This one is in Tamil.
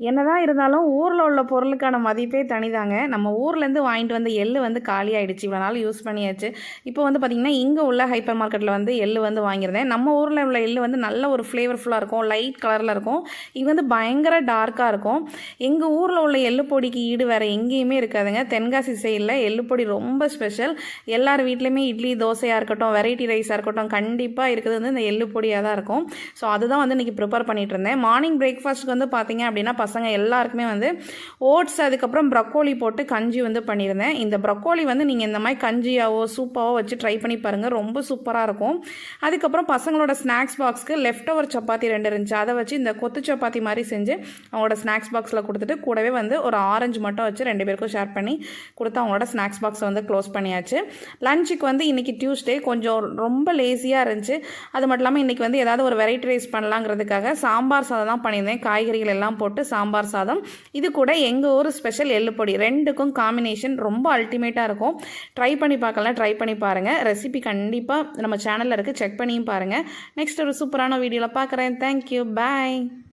என்னதான் இருந்தாலும் ஊரில் உள்ள பொருளுக்கான மதிப்பே தனிதாங்க. நம்ம ஊர்லேருந்து வாங்கிட்டு வந்த எள்ளு வந்து காலியாயிடுச்சு. இவ்வளோ நாள் யூஸ் பண்ணியாச்சு. இப்போ வந்து பார்த்திங்கன்னா, இங்கே உள்ள ஹைப்பர் மார்க்கெட்டில் வந்து எள்ளு வந்து வாங்கியிருந்தேன். நம்ம ஊரில் உள்ள எள்ளு வந்து நல்ல ஒரு ஃப்ளேவர்ஃபுல்லாக இருக்கும். லைட் கலரில் இருக்கும். இது வந்து பயங்கர டார்க்காக இருக்கும். எங்கள் ஊரில் உள்ள எள்ளு பொடிக்கு ஈடு வேறு எங்கேயுமே இருக்காதுங்க. தென்காசி சைடில் எள்ளு பொடி ரொம்ப ஸ்பெஷல். எல்லார் வீட்லேயுமே இட்லி, தோசையாக இருக்கட்டும், வெரைட்டி ரைஸாக இருக்கட்டும், கண்டிப்பாக இருக்குது வந்து இந்த எள்ளு பொடியாக தான் இருக்கும். ஸோ அதுதான் வந்து இன்றைக்கி ப்ரிப்பேர் பண்ணிகிட்டு இருந்தேன். மார்னிங் பிரேக்ஃபாஸ்ட்டுக்கு வந்து பார்த்திங்க அப்படின்னா பசங்க எல்லாருக்குமே வந்து ஓட்ஸ் அதுக்கப்புறம் ப்ரக்கோலி போட்டு கஞ்சி வந்து பண்ணியிருந்தேன். இந்த ப்ரக்கோலி வந்து நீங்கள் இந்த மாதிரி கஞ்சியாவோ சூப்பாவோ வச்சு ட்ரை பண்ணி பாருங்கள், ரொம்ப சூப்பராக இருக்கும். அதுக்கப்புறம் பசங்களோட ஸ்நாக்ஸ் பாக்ஸ்க்கு லெஃப்ட் ஓவர் சப்பாத்தி 2 இருந்துச்சு. அதை வச்சு இந்த கொத்து சப்பாத்தி மாதிரி செஞ்சு அவங்களோட ஸ்நாக்ஸ் பாக்ஸில் கொடுத்துட்டு கூடவே வந்து ஒரு ஆரஞ்சு மட்டும் வச்சு 2 பேருக்கும் ஷேர் பண்ணி கொடுத்து அவங்களோட ஸ்நாக்ஸ் பாக்ஸை வந்து க்ளோஸ் பண்ணியாச்சு. லஞ்சுக்கு வந்து இன்றைக்கி டியூஸ்டே கொஞ்சம் ரொம்ப லேசியாக இருந்துச்சு. அது மட்டும் இல்லாமல் இன்றைக்கி வந்து ஏதாவது ஒரு வெரைட்டி ரைஸ் பண்ணலாங்கிறதுக்காக சாம்பார் சாதம் தான் பண்ணியிருந்தேன். காய்கறிகள் எல்லாம் போட்டு சாம்பார் சாதம். இது கூட எங்கள் ஊர் ஸ்பெஷல் எள்ளுப்பொடி, ரெண்டுக்கும் காம்பினேஷன் ரொம்ப அல்டிமேட்டாக இருக்கும். ட்ரை பண்ணி பார்க்கலாம், ட்ரை பண்ணி பாருங்கள். ரெசிபி கண்டிப்பாக நம்ம சேனலில் இருக்குது, செக் பண்ணியும் பாருங்கள். நெக்ஸ்ட் ஒரு சூப்பரான வீடியோவில் பார்க்குறேன். தேங்க்யூ, பாய்.